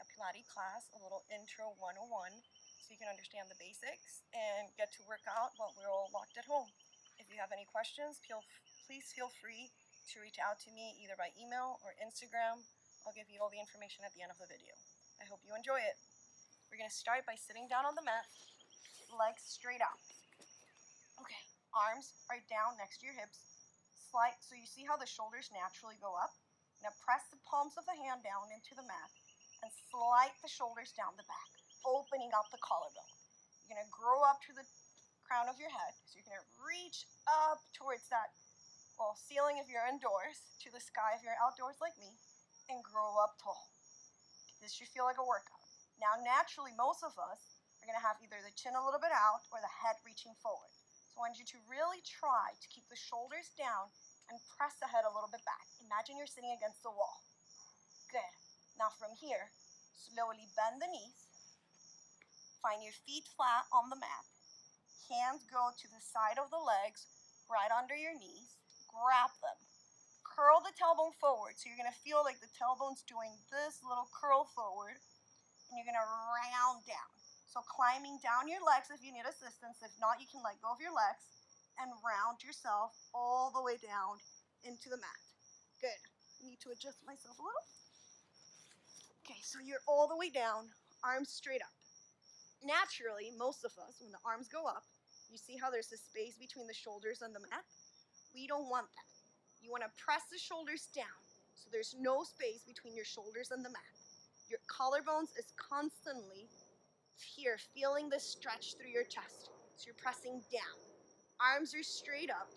Mat Pilates class, a little intro 101, so you can understand the basics and get to work out while we're all locked at home. If you have any questions, please feel free to reach out to me either by email or Instagram. I'll give you all the information at the end of the video. I hope you enjoy it. We're going to start by sitting down on the mat, legs straight out. Okay, arms are down next to your hips. Slide, so you see how the shoulders naturally go up? Now press the palms of the hand down into the mat and slide the shoulders down the back, opening up the collarbone. You're going to grow up to the crown of your head. So you're going to reach up towards that ceiling if you're indoors, to the sky if you're outdoors like me, and grow up tall. This should feel like a workout. Now naturally, most of us are going to have either the chin a little bit out or the head reaching forward. So I want you to really try to keep the shoulders down and press the head a little bit back. Imagine you're sitting against the wall. Good. Now from here, slowly bend the knees. Find your feet flat on the mat. Hands go to the side of the legs, right under your knees. Grab them. Curl the tailbone forward. So you're going to feel like the tailbone's doing this little curl forward. And you're going to round down. So climbing down your legs if you need assistance. If not, you can let go of your legs and round yourself all the way down into the mat. Good. I need to adjust myself a little. Okay, so you're all the way down, arms straight up. Naturally, most of us, when the arms go up, you see how there's a space between the shoulders and the mat? We don't want that. You want to press the shoulders down so there's no space between your shoulders and the mat. Your collarbones is constantly here, feeling the stretch through your chest. So you're pressing down. Arms are straight up,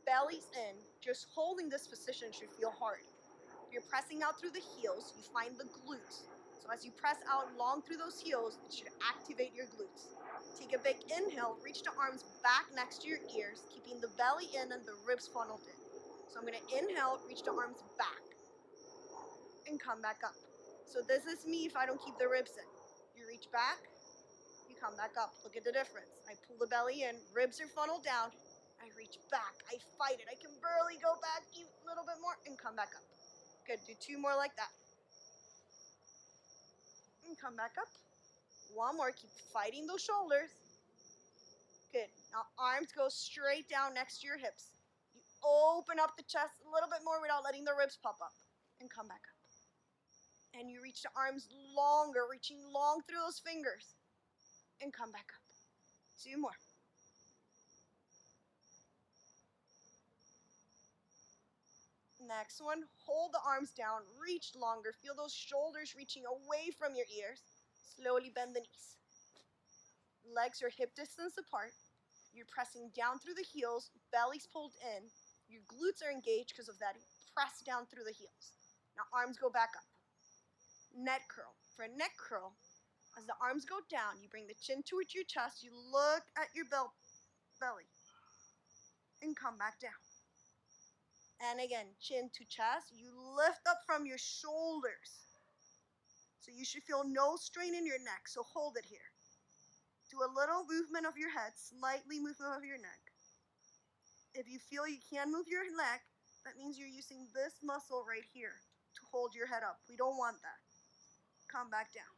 belly's in. Just holding this position should feel hard. You're pressing out through the heels, you find the glutes. So as you press out long through those heels, it should activate your glutes. Take a big inhale, reach the arms back next to your ears, keeping the belly in and the ribs funneled in. So I'm going to inhale, reach the arms back, and come back up. So this is me if I don't keep the ribs in. You reach back, you come back up. Look at the difference. I pull the belly in, ribs are funneled down, I reach back, I fight it. I can barely go back a little bit more and come back up. Good, do two more like that. And come back up. One more, keep fighting those shoulders. Good, now arms go straight down next to your hips. You open up the chest a little bit more without letting the ribs pop up. And come back up. And you reach the arms longer, reaching long through those fingers. And come back up. Two more. Next one, hold the arms down, reach longer, feel those shoulders reaching away from your ears. Slowly bend the knees. Legs are hip distance apart. You're pressing down through the heels, belly's pulled in. Your glutes are engaged because of that. Press down through the heels. Now arms go back up. Neck curl. For a neck curl, as the arms go down, you bring the chin towards your chest, you look at your belly, and come back down. And again, chin to chest, you lift up from your shoulders. So you should feel no strain in your neck, so hold it here. Do a little movement of your head, slightly movement of your neck. If you feel you can't move your neck, that means you're using this muscle right here to hold your head up. We don't want that. Come back down.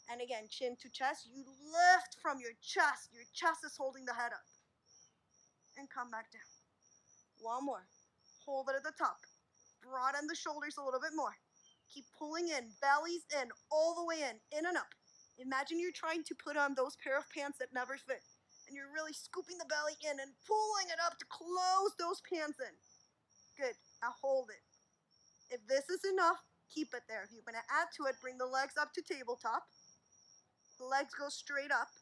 And again, chin to chest, you lift from your chest. Your chest is holding the head up. And come back down. One more. Hold it at the top. Broaden the shoulders a little bit more. Keep pulling in, belly's in, all the way in and up. Imagine you're trying to put on those pair of pants that never fit. And you're really scooping the belly in and pulling it up to close those pants in. Good, now hold it. If this is enough, keep it there. If you're gonna add to it, bring the legs up to tabletop. The legs go straight up.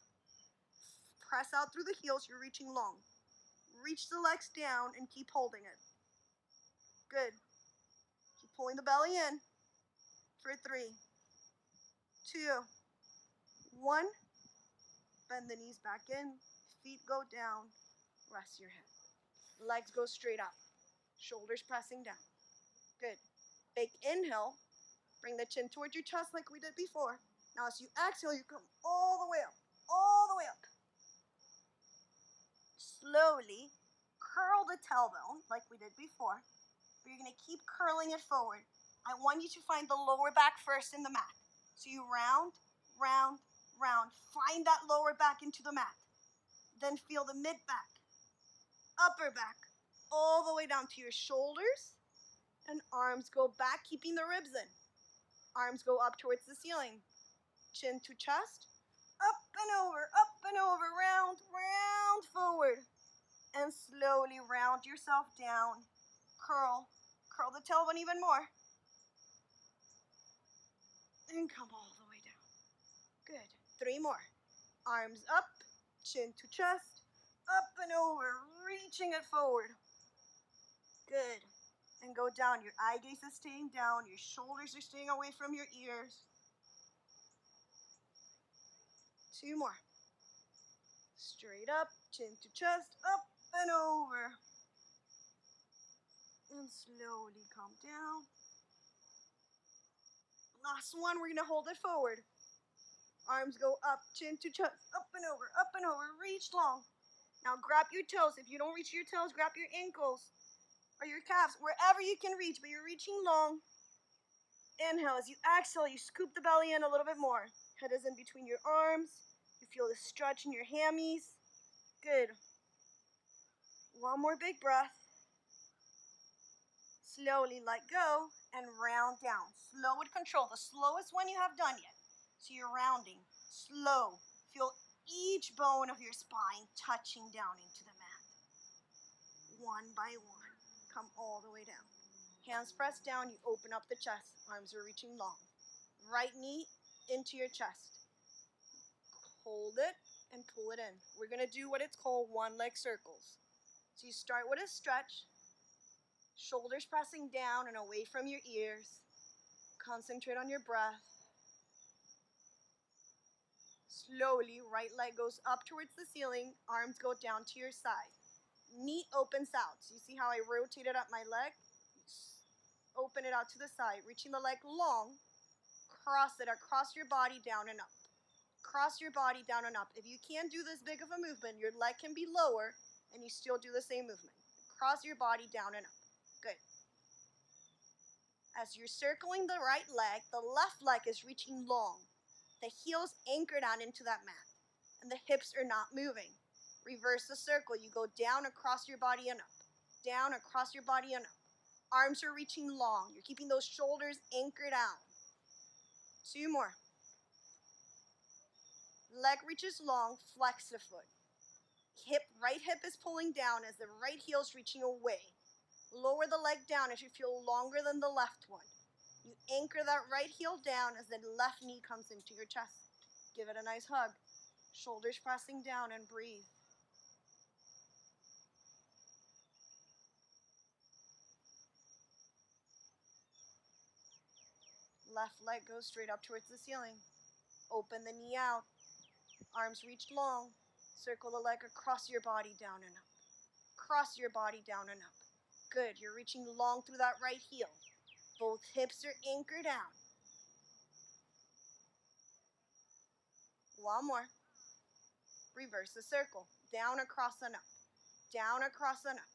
Press out through the heels, you're reaching long. Reach the legs down and keep holding it. Good. Keep pulling the belly in for 3, 2, 1. Bend the knees back in, feet go down, rest your head. Legs go straight up, shoulders pressing down. Good. Big inhale, bring the chin towards your chest like we did before. Now as you exhale, you come all the way up, all the way up. Slowly curl the tailbone like we did before. But you're going to keep curling it forward. I want you to find the lower back first in the mat. So you round, round, round. Find that lower back into the mat. Then feel the mid back, upper back, all the way down to your shoulders, and arms go back, keeping the ribs in. Arms go up towards the ceiling. Chin to chest, up and over, round, round forward. And slowly round yourself down. Curl the tailbone even more. And come all the way down. Good. 3 more. Arms up, chin to chest, up and over, reaching it forward. Good. And go down. Your eye gaze is staying down. Your shoulders are staying away from your ears. 2 more. Straight up, chin to chest, up and over. And slowly come down. Last one, we're going to hold it forward. Arms go up, chin to chest, up and over, reach long. Now grab your toes. If you don't reach your toes, grab your ankles or your calves, wherever you can reach, but you're reaching long. Inhale. As you exhale, you scoop the belly in a little bit more. Head is in between your arms. You feel the stretch in your hammies. Good. One more big breath. Slowly let go and round down. Slow with control. The slowest one you have done yet. So you're rounding. Slow. Feel each bone of your spine touching down into the mat. One by one. Come all the way down. Hands pressed down. You open up the chest. Arms are reaching long. Right knee into your chest. Hold it and pull it in. We're going to do what it's called one leg circles. So you start with a stretch. Shoulders pressing down and away from your ears. Concentrate on your breath. Slowly, right leg goes up towards the ceiling. Arms go down to your side. Knee opens out. So you see how I rotated up my leg? Open it out to the side. Reaching the leg long. Cross it across your body, down and up. Cross your body, down and up. If you can't do this big of a movement, your leg can be lower and you still do the same movement. Cross your body, down and up. Good. As you're circling the right leg, the left leg is reaching long. The heels anchor down into that mat, and the hips are not moving. Reverse the circle. You go down across your body and up. Down across your body and up. Arms are reaching long. You're keeping those shoulders anchored down. 2 more. Leg reaches long, flex the foot. Right hip is pulling down as the right heel is reaching away. Lower the leg down as you feel longer than the left one. You anchor that right heel down as the left knee comes into your chest. Give it a nice hug. Shoulders pressing down and breathe. Left leg goes straight up towards the ceiling. Open the knee out. Arms reached long. Circle the leg across your body, down and up. Cross your body, down and up. Good. You're reaching long through that right heel. Both hips are anchored down. One more. Reverse the circle. Down, across, and up. Down, across, and up.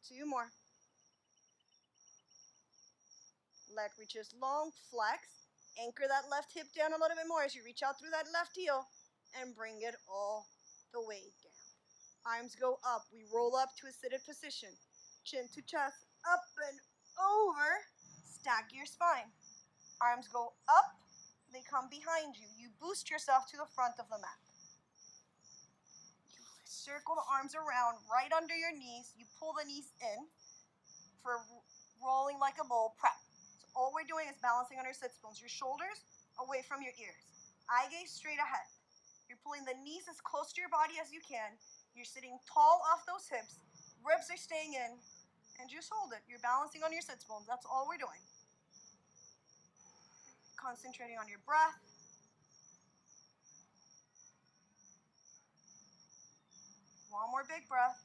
Two more. Leg reaches long, flex. Anchor that left hip down a little bit more as you reach out through that left heel and bring it all the way down. Arms go up. We roll up to a seated position. Chin to chest, up and over. Stack your spine. Arms go up. They come behind you. You boost yourself to the front of the mat. You circle the arms around right under your knees. You pull the knees in for rolling like a bull prep. So all we're doing is balancing on our sits bones. Your shoulders away from your ears. Eye gaze straight ahead. You're pulling the knees as close to your body as you can. You're sitting tall off those hips. Ribs are staying in. And just hold it. You're balancing on your sits bones. That's all we're doing. Concentrating on your breath. One more big breath.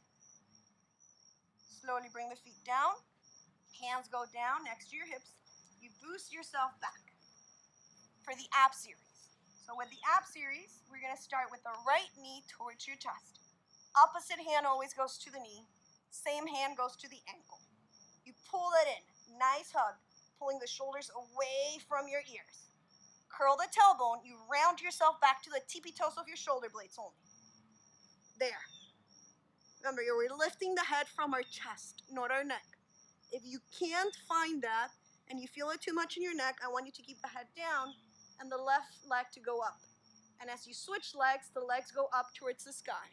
Slowly bring the feet down. Hands go down next to your hips. You boost yourself back for the ab series. So with the ab series, we're going to start with the right knee towards your chest. Opposite hand always goes to the knee. Same hand goes to the ankle. You pull it in. Nice hug. Pulling the shoulders away from your ears. Curl the tailbone. You round yourself back to the tippy-toes of your shoulder blades only. There. Remember, we're lifting the head from our chest, not our neck. If you can't find that and you feel it too much in your neck, I want you to keep the head down and the left leg to go up. And as you switch legs, the legs go up towards the sky.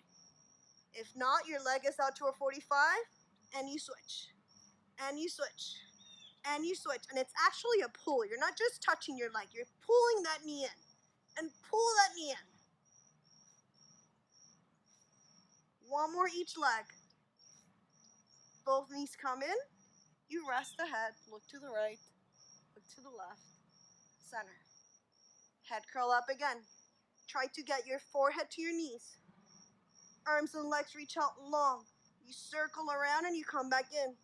If not, your leg is out to a 45, and you switch. And you switch. And you switch. And it's actually a pull. You're not just touching your leg. You're pulling that knee in. And pull that knee in. One more each leg. Both knees come in. You rest the head. Look to the right. Look to the left. Center. Head curl up again. Try to get your forehead to your knees. Arms and legs reach out long. You circle around and you come back in.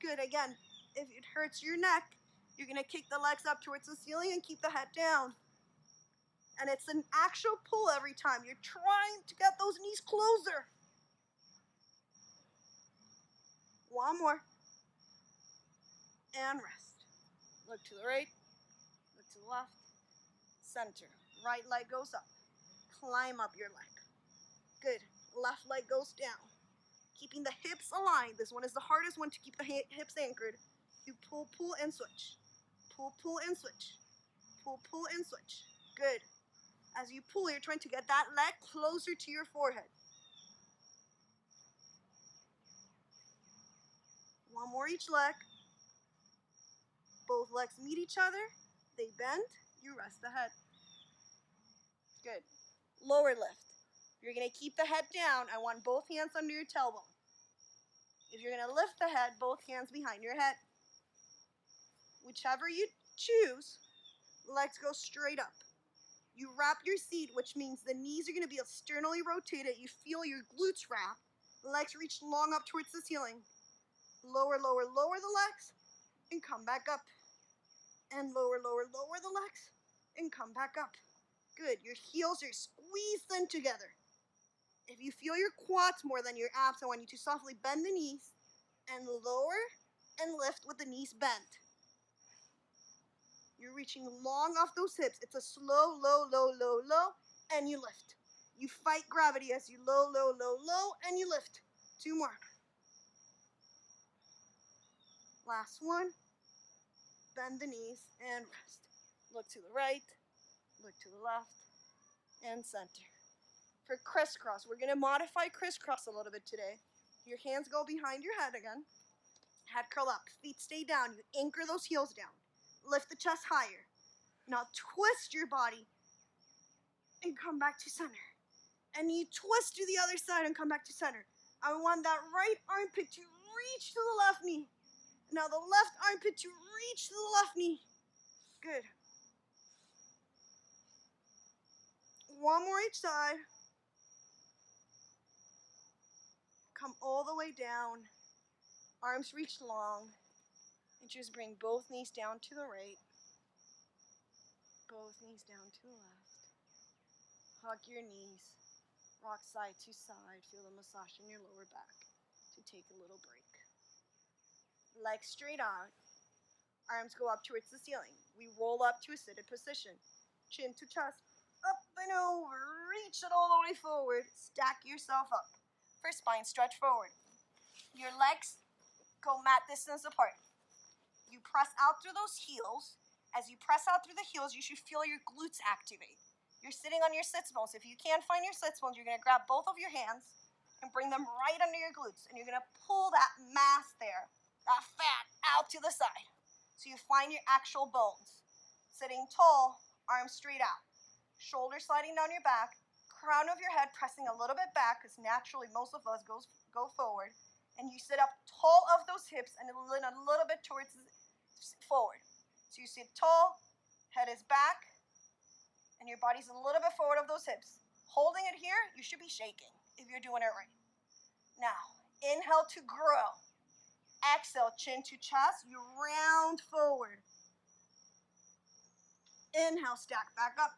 Good, again. If it hurts your neck, you're going to kick the legs up towards the ceiling and keep the head down. And it's an actual pull every time. You're trying to get those knees closer. One more. And rest. Look to the right. Look to the left. Center. Right leg goes up. Climb up your leg. Good. Left leg goes down. Keeping the hips aligned. This one is the hardest one to keep the hips anchored. You pull, pull, and switch. Pull, pull, and switch. Pull, pull, and switch. Good. As you pull, you're trying to get that leg closer to your forehead. One more each leg. Both legs meet each other. They bend. You rest the head. Good. Lower lift. You're going to keep the head down. I want both hands under your tailbone. If you're going to lift the head, both hands behind your head. Whichever you choose, legs go straight up. You wrap your seat, which means the knees are going to be externally rotated. You feel your glutes wrap. Legs reach long up towards the ceiling. Lower, lower, lower the legs, and come back up. And lower, lower, lower the legs, and come back up. Good. Your heels are squeezed in together. If you feel your quads more than your abs, I want you to softly bend the knees and lower and lift with the knees bent. You're reaching long off those hips. It's a slow, low, low, low, low, and you lift. You fight gravity as you low, low, low, low, and you lift. 2 more. Last one. Bend the knees and rest. Look to the right, look to the left, and center. For crisscross, we're going to modify crisscross a little bit today. Your hands go behind your head again. Head curl up, feet stay down. You anchor those heels down. Lift the chest higher. Now twist your body and come back to center. And you twist to the other side and come back to center. I want that right armpit to reach to the left knee. Now the left armpit to reach to the left knee. Good. One more each side. Come all the way down. Arms reach long. And just bring both knees down to the right. Both knees down to the left. Hug your knees. Rock side to side. Feel the massage in your lower back to take a little break. Legs straight out. Arms go up towards the ceiling. We roll up to a seated position. Chin to chest. Up and over. Reach it all the way forward. Stack yourself up. For spine stretch forward. Your legs go mat distance apart. You press out through those heels. As you press out through the heels, you should feel your glutes activate. You're sitting on your sits bones. If you can't find your sits bones, you're going to grab both of your hands and bring them right under your glutes. And you're going to pull that mass there, that fat, out to the side. So you find your actual bones. Sitting tall, arms straight out. Shoulders sliding down your back. Crown of your head pressing a little bit back, because naturally most of us go forward. And you sit up tall of those hips and lean a little bit towards forward. So you sit tall, head is back, and your body's a little bit forward of those hips. Holding it here, you should be shaking if you're doing it right. Now, inhale to grow. Exhale, chin to chest, you round forward. Inhale, stack back up.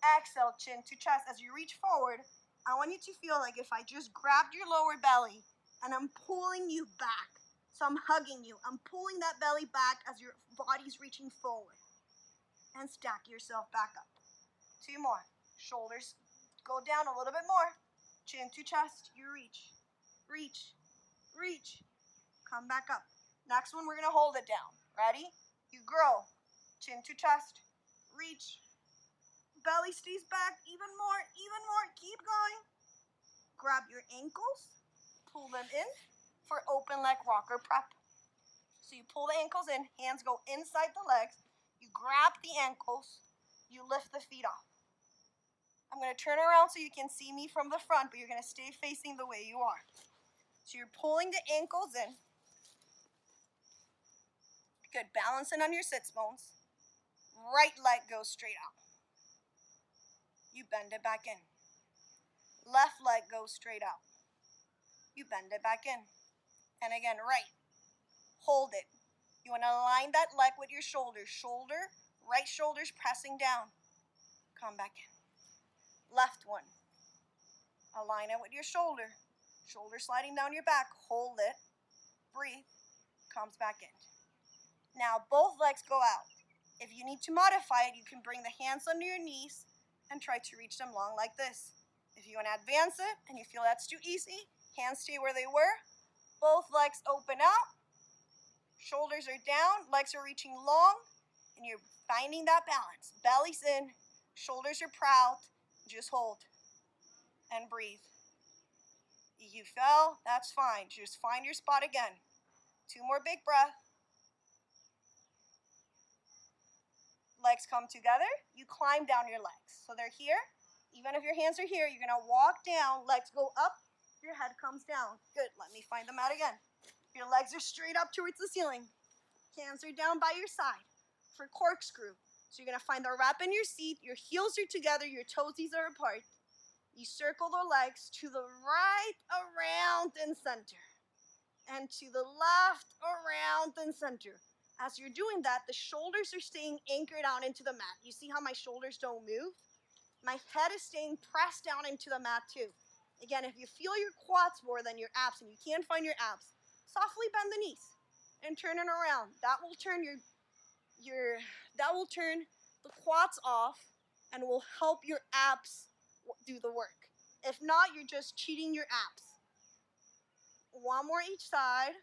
Exhale, chin to chest. As you reach forward, I want you to feel like if I just grabbed your lower belly and I'm pulling you back. So So I'm hugging you. I'm pulling that belly back as your body's reaching forward. And stack yourself back up. 2 more. Shoulders go down a little bit more. Chin to chest. You reach. Reach. Reach. Come back up. Next one, we're going to hold it down. Ready? You grow. Chin to chest. Reach. Belly stays back. Even more. Even more. Keep going. Grab your ankles. Pull them in for open leg rocker prep. So you pull the ankles in. Hands go inside the legs. You grab the ankles. You lift the feet off. I'm going to turn around so you can see me from the front, but you're going to stay facing the way you are. So you're pulling the ankles in. Good. Balancing on your sits bones. Right leg goes straight out. You bend it back in. Left leg goes straight out. You bend it back in. And again, right. Hold it. You want to align that leg with your shoulders. Right shoulder's pressing down. Come back in. Left one. Align it with your shoulder. Shoulder sliding down your back. Hold it. Breathe. Comes back in. Now both legs go out. If you need to modify it, you can bring the hands under your knees and try to reach them long like this. If you want to advance it and you feel that's too easy, hands stay where they were. Both legs open out. Shoulders are down. Legs are reaching long. And you're finding that balance. Belly's in. Shoulders are proud. Just hold. And breathe. If you fell, that's fine. Just find your spot again. 2 more big breaths. Legs come together. You climb down your legs. So they're here. Even if your hands are here, you're going to walk down. Legs go up. Your head comes down. Good. Let me find them out again. Your legs are straight up towards the ceiling. Hands are down by your side for corkscrew. So you're going to find the wrap in your seat. Your heels are together. Your toesies are apart. You circle the legs to the right, around, and center. And to the left, around, and center. As you're doing that, the shoulders are staying anchored down into the mat. You see how my shoulders don't move? My head is staying pressed down into the mat too. Again, if you feel your quads more than your abs and you can't find your abs, softly bend the knees and turn it around. That will turn the quads off and will help your abs do the work. If not, you're just cheating your abs. 1 more each side.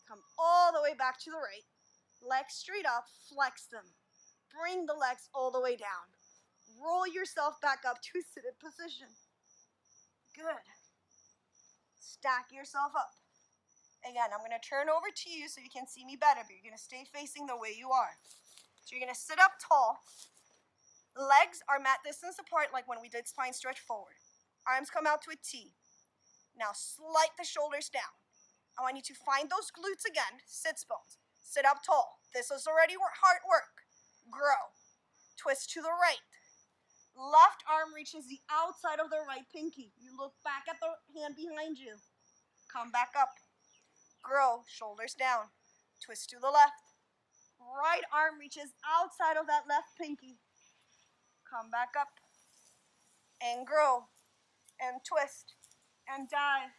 Come all the way back to the right. Legs straight up, flex them. Bring the legs all the way down. Roll yourself back up to seated position. Good. Stack yourself up. Again, I'm going to turn over to you so you can see me better, but you're going to stay facing the way you are. So you're going to sit up tall. Legs are mat distance apart like when we did spine stretch forward. Arms come out to a T. Now slide the shoulders down. I want you to find those glutes again, sits bones. Sit up tall. This is already hard work. Grow. Twist to the right. Left arm reaches the outside of the right pinky. You look back at the hand behind you. Come back up. Grow. Shoulders down. Twist to the left. Right arm reaches outside of that left pinky. Come back up. And grow. And twist. And dive.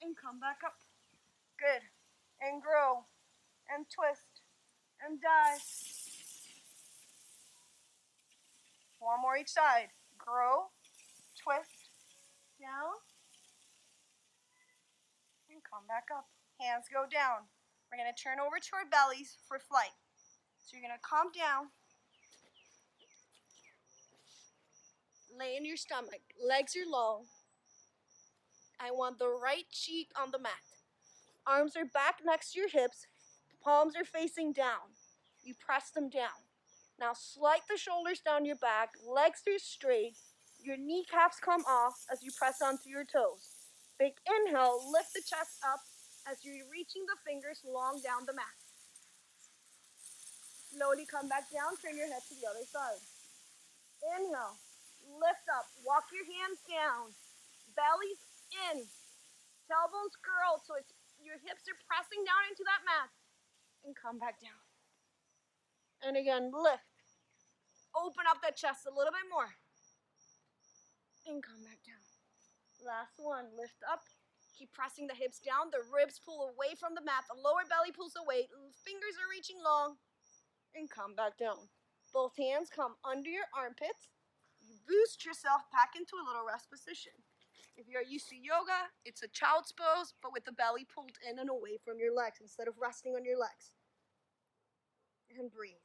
And come back up. Good. And grow. And twist. And dive. 1 more each side. Grow. Twist. Down. And come back up. Hands go down. We're going to turn over to our bellies for flight. So you're going to come down. Lay in your stomach. Legs are long. I want the right cheek on the mat. Arms are back next to your hips. Palms are facing down. You press them down. Now slide the shoulders down your back. Legs are straight. Your kneecaps come off as you press onto your toes. Big inhale. Lift the chest up as you're reaching the fingers long down the mat. Slowly come back down. Turn your head to the other side. Inhale. Lift up. Walk your hands down. Belly's in. Tailbones curled so your hips are pressing down into that mat. And come back down. And again, lift. Open up that chest a little bit more. And come back down. Last one, lift up. Keep pressing the hips down. The ribs pull away from the mat. The lower belly pulls away. Fingers are reaching long. And come back down. Both hands come under your armpits. You boost yourself back into a little rest position. If you're used to yoga, it's a child's pose, but with the belly pulled in and away from your legs instead of resting on your legs. And breathe.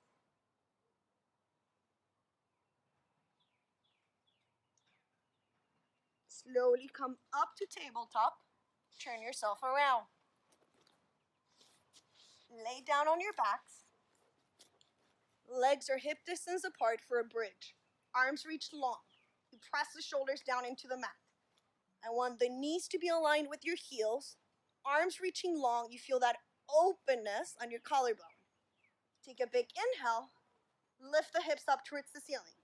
Slowly come up to tabletop. Turn yourself around. Lay down on your backs. Legs are hip distance apart for a bridge. Arms reach long. You press the shoulders down into the mat. I want the knees to be aligned with your heels. Arms reaching long. You feel that openness on your collarbone. Take a big inhale. Lift the hips up towards the ceiling.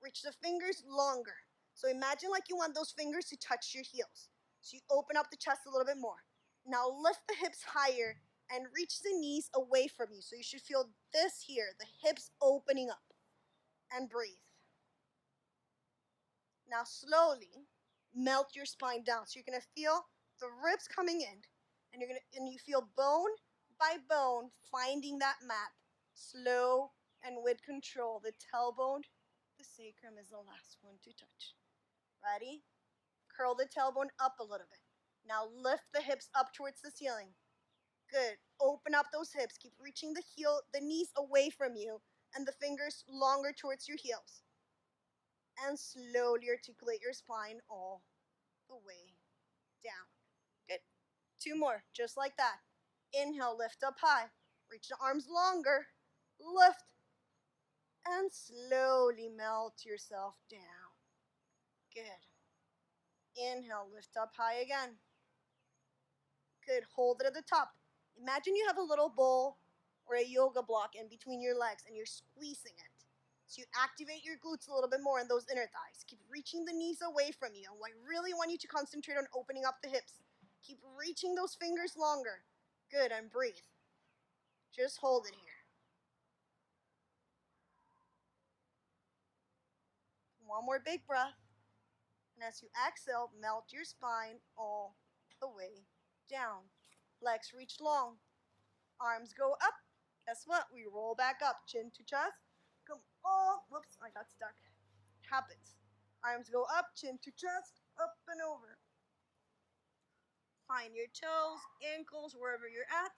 Reach the fingers longer. So imagine like you want those fingers to touch your heels. So you open up the chest a little bit more. Now lift the hips higher and reach the knees away from you. So you should feel this here, the hips opening up. And breathe. Now slowly melt your spine down. So you're gonna feel the ribs coming in, and you feel bone by bone finding that mat. Slow and with control. The tailbone, the sacrum is the last one to touch. Ready? Curl the tailbone up a little bit. Now lift the hips up towards the ceiling. Good. Open up those hips. Keep reaching the knees away from you and the fingers longer towards your heels. And slowly articulate your spine all the way down. Good. 2 more, just like that. Inhale, lift up high. Reach the arms longer. Lift. And slowly melt yourself down. Good. Inhale, lift up high again. Good. Hold it at the top. Imagine you have a little bowl or a yoga block in between your legs and you're squeezing it. So you activate your glutes a little bit more in those inner thighs. Keep reaching the knees away from you. I really want you to concentrate on opening up the hips. Keep reaching those fingers longer. Good, and breathe. Just hold it here. One more big breath. And as you exhale, melt your spine all the way down. Legs reach long. Arms go up. Guess what? We roll back up. Chin to chest. Come all. Whoops, I got stuck. Happens. Arms go up, chin to chest, up and over. Find your toes, ankles, wherever you're at.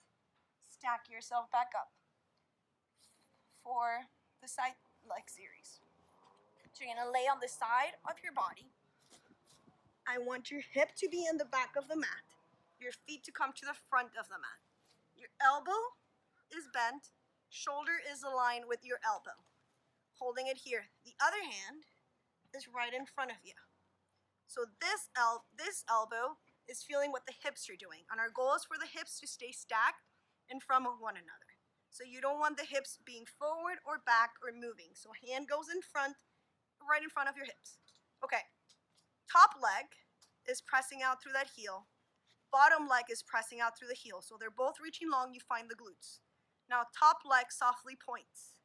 Stack yourself back up for the side leg series. So you're gonna lay on the side of your body. I want your hip to be in the back of the mat. Your feet to come to the front of the mat. Your elbow is bent. Shoulder is aligned with your elbow. Holding it here. The other hand is right in front of you. So this elbow is feeling what the hips are doing. And our goal is for the hips to stay stacked in front of one another. So you don't want the hips being forward or back or moving. So hand goes in front, right in front of your hips. Okay. Top leg is pressing out through that heel. Bottom leg is pressing out through the heel. So they're both reaching long, you find the glutes. Now top leg softly points.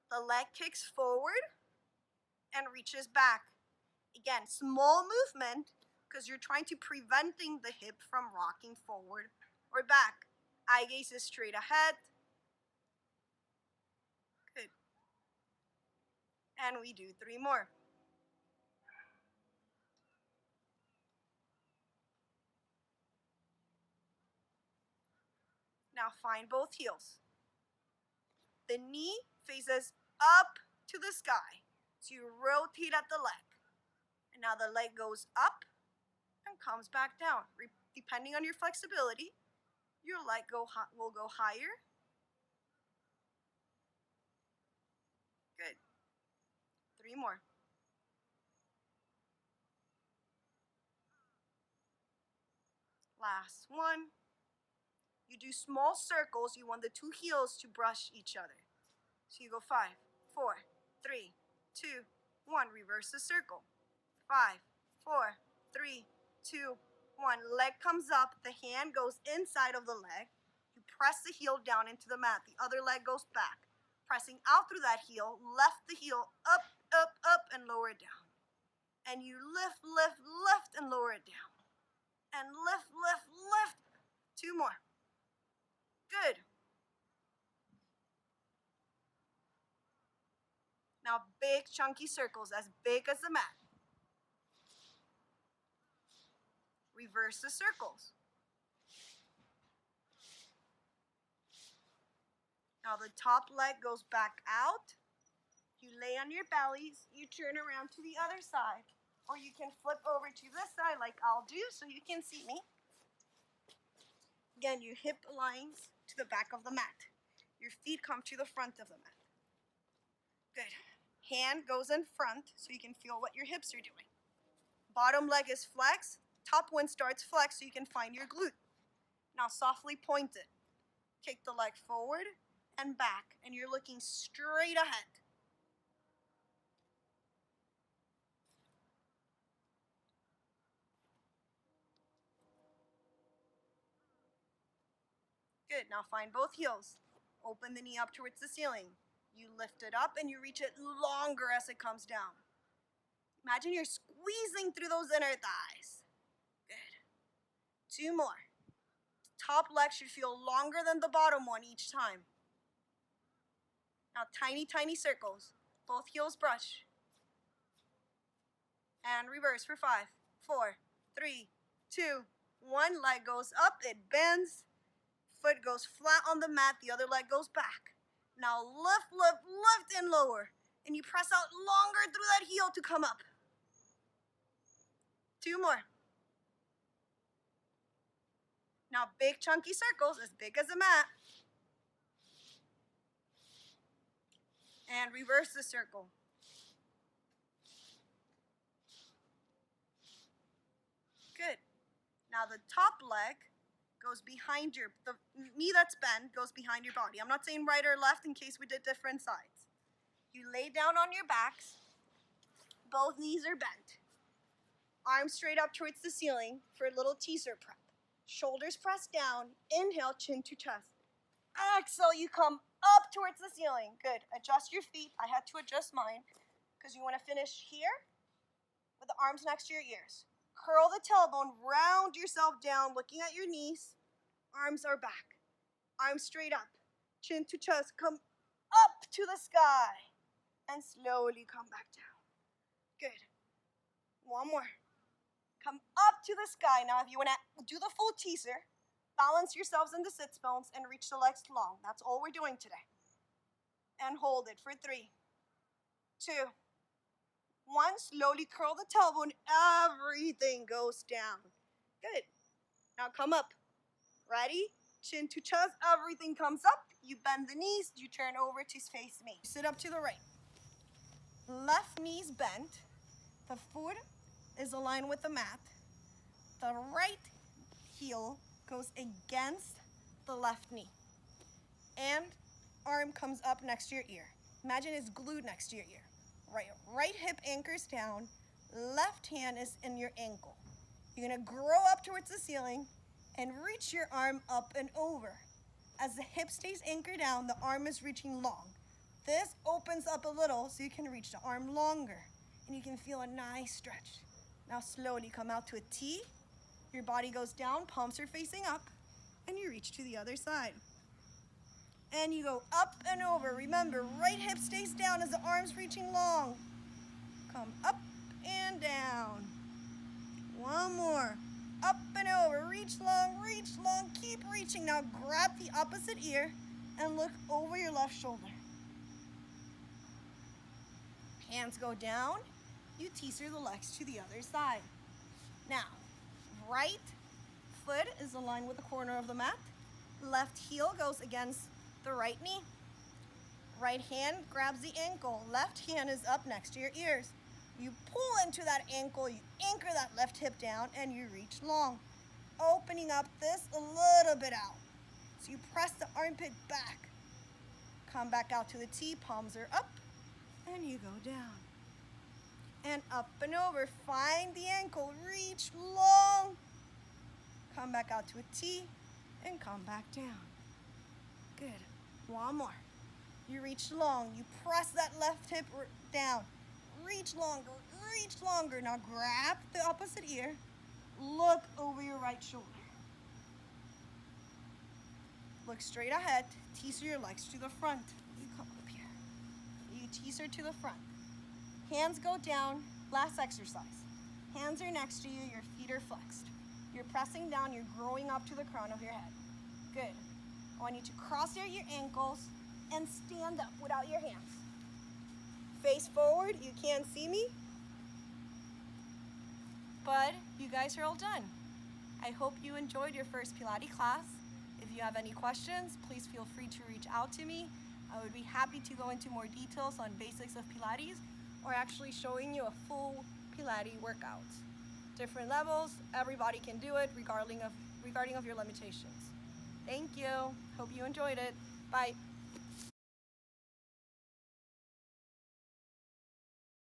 The leg kicks forward and reaches back. Again, small movement because you're trying to preventing the hip from rocking forward or back. Eye gaze is straight ahead. Good. And we do 3 more. Now find both heels. The knee faces up to the sky. So you rotate at the leg. And now the leg goes up and comes back down. Depending on your flexibility, your leg will go higher. Good. 3 more. Last one. You do small circles. You want the 2 heels to brush each other. So you go 5, 4, 3, 2, 1. Reverse the circle. 5, 4, 3, 2, 1. Leg comes up. The hand goes inside of the leg. You press the heel down into the mat. The other leg goes back. Pressing out through that heel, lift the heel up, up, up, and lower it down. And you lift, lift, lift, and lower it down. and lift, lift, lift. 2 more. Good. Now big chunky circles, as big as the mat. Reverse the circles. Now the top leg goes back out. You lay on your bellies, you turn around to the other side. Or you can flip over to this side like I'll do so you can see me. Again, your hip aligns to the back of the mat. Your feet come to the front of the mat. Good. Hand goes in front so you can feel what your hips are doing. Bottom leg is flexed. Top one starts flexed so you can find your glute. Now softly point it. Kick the leg forward and back, and you're looking straight ahead. Good. Now find both heels. Open the knee up towards the ceiling. You lift it up and you reach it longer as it comes down. Imagine you're squeezing through those inner thighs. Good. 2 more. Top leg should feel longer than the bottom one each time. Now tiny, tiny circles. Both heels brush. And reverse for 5, 4, 3, 2, 1. Leg goes up, it bends. Foot goes flat on the mat, the other leg goes back. Now lift, lift, lift and lower. And you press out longer through that heel to come up. 2 more. Now big chunky circles, as big as a mat. And reverse the circle. Good. Now the top leg goes behind the knee that's bent goes behind your body. I'm not saying right or left in case we did different sides. You lay down on your backs. Both knees are bent. Arms straight up towards the ceiling for a little teaser prep. Shoulders pressed down. Inhale, chin to chest. Exhale, you come up towards the ceiling. Good. Adjust your feet. I had to adjust mine because you want to finish here with the arms next to your ears. Curl the tailbone, round yourself down, looking at your knees. Arms are back. Arms straight up. Chin to chest. Come up to the sky. And slowly come back down. Good. 1 more. Come up to the sky. Now, if you want to do the full teaser, balance yourselves in the sits bones and reach the legs long. That's all we're doing today. And hold it for 3, 2, 1. Slowly curl the tailbone. Everything goes down. Good. Now come up. Ready? Chin to chest. Everything comes up. You bend the knees. You turn over to face me. Sit up to the right. Left knee's bent. The foot is aligned with the mat. The right heel goes against the left knee. And arm comes up next to your ear. Imagine it's glued next to your ear. Right hip anchors down. Left hand is in your ankle. You're going to grow up towards the ceiling and reach your arm up and over. As the hip stays anchored down, the arm is reaching long. This opens up a little so you can reach the arm longer. And you can feel a nice stretch. Now slowly come out to a T. Your body goes down, palms are facing up, and you reach to the other side. And you go up and over. Remember, right hip stays down as the arm's reaching long. Come up and down. 1 more. Up and over. Reach long, keep reaching. Now grab the opposite ear and look over your left shoulder. Hands go down. You teaser the legs to the other side. Now, right foot is aligned with the corner of the mat. Left heel goes against the right knee. Right hand grabs the ankle. Left hand is up next to your ears. You pull into that ankle, you anchor that left hip down, and you reach long. Opening up this a little bit out. So you press the armpit back. Come back out to the T, palms are up, and you go down. And up and over, find the ankle, reach long. Come back out to a T, and come back down. Good. 1 more. You reach long, you press that left hip down. Reach longer. Now grab the opposite ear. Look over your right right shoulder. Look straight ahead, teaser your legs to the front. You come up here. You teaser to the front. Hands go down, last exercise. Hands are next to you, your feet are flexed. You're pressing down, you're growing up to the crown of your head. Good. I want you to cross your ankles and stand up without your hands. Face forward, you can't see me, but you guys are all done. I hope you enjoyed your first Pilates class. If you have any questions, please feel free to reach out to me. I would be happy to go into more details on basics of Pilates or actually showing you a full Pilates workout. Different levels, everybody can do it regarding of your limitations. Thank you. Hope you enjoyed it. Bye.